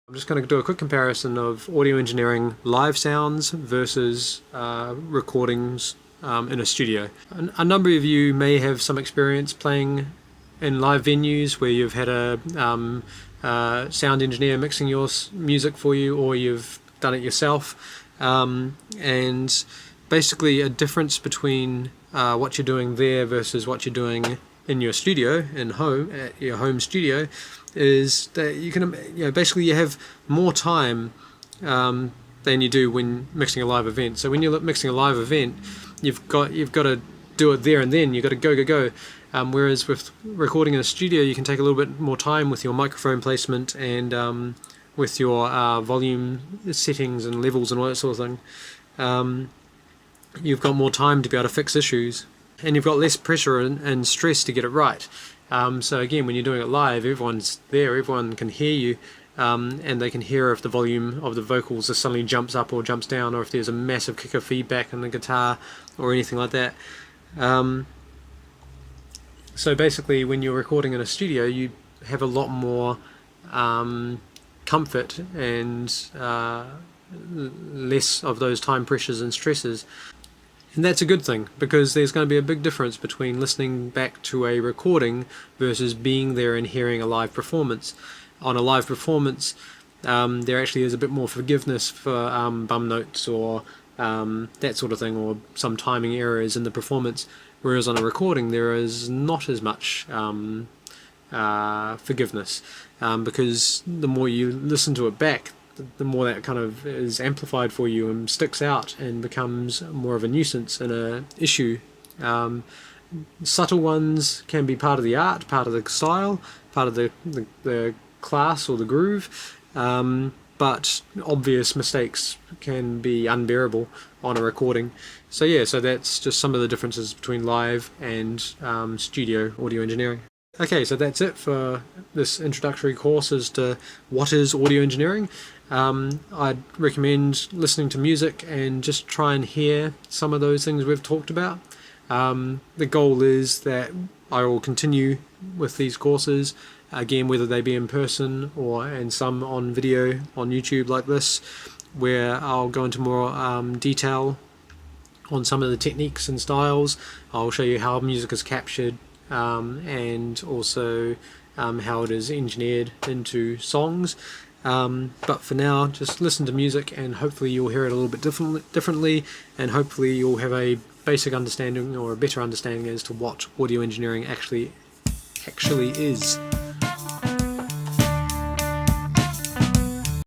I'm just going to do a quick comparison of audio engineering live sounds versus recordings in a studio. A number of you may have some experience playing in live venues where you've had a sound engineer mixing your music for you, or you've done it yourself, and basically a difference between what you're doing there versus what you're doing in your studio, at your home studio, is that you can, basically you have more time than you do when mixing a live event. So when you're mixing a live event, you've got to do it there and then. You've got to go. Whereas with recording in a studio, you can take a little bit more time with your microphone placement and with your volume settings and levels and all that sort of thing. You've got more time to be able to fix issues, and you've got less pressure and stress to get it right. So again, when you're doing it live, everyone's there, everyone can hear you, and they can hear if the volume of the vocals suddenly jumps up or jumps down, or if there's a massive kick of feedback in the guitar or anything like that. So basically, when you're recording in a studio, you have a lot more comfort and less of those time pressures and stresses. And that's a good thing, because there's going to be a big difference between listening back to a recording versus being there and hearing a live performance. On a live performance, there actually is a bit more forgiveness for bum notes or that sort of thing, or some timing errors in the performance, whereas on a recording there is not as much forgiveness, because the more you listen to it back, the more that kind of is amplified for you and sticks out and becomes more of a nuisance and a issue. Subtle ones can be part of the art, part of the style, part of the class or the groove, but obvious mistakes can be unbearable on a recording. So yeah, so that's just some of the differences between live and studio audio engineering. Okay, so that's it for this introductory course as to what is audio engineering. I'd recommend listening to music and just try and hear some of those things we've talked about. The goal is that I will continue with these courses, again, whether they be in person and some on video on YouTube like this, where I'll go into more detail on some of the techniques and styles. I'll show you how music is captured, and also how it is engineered into songs. But for now, just listen to music, and hopefully you'll hear it a little bit differently, and hopefully you'll have a basic understanding or a better understanding as to what audio engineering actually is.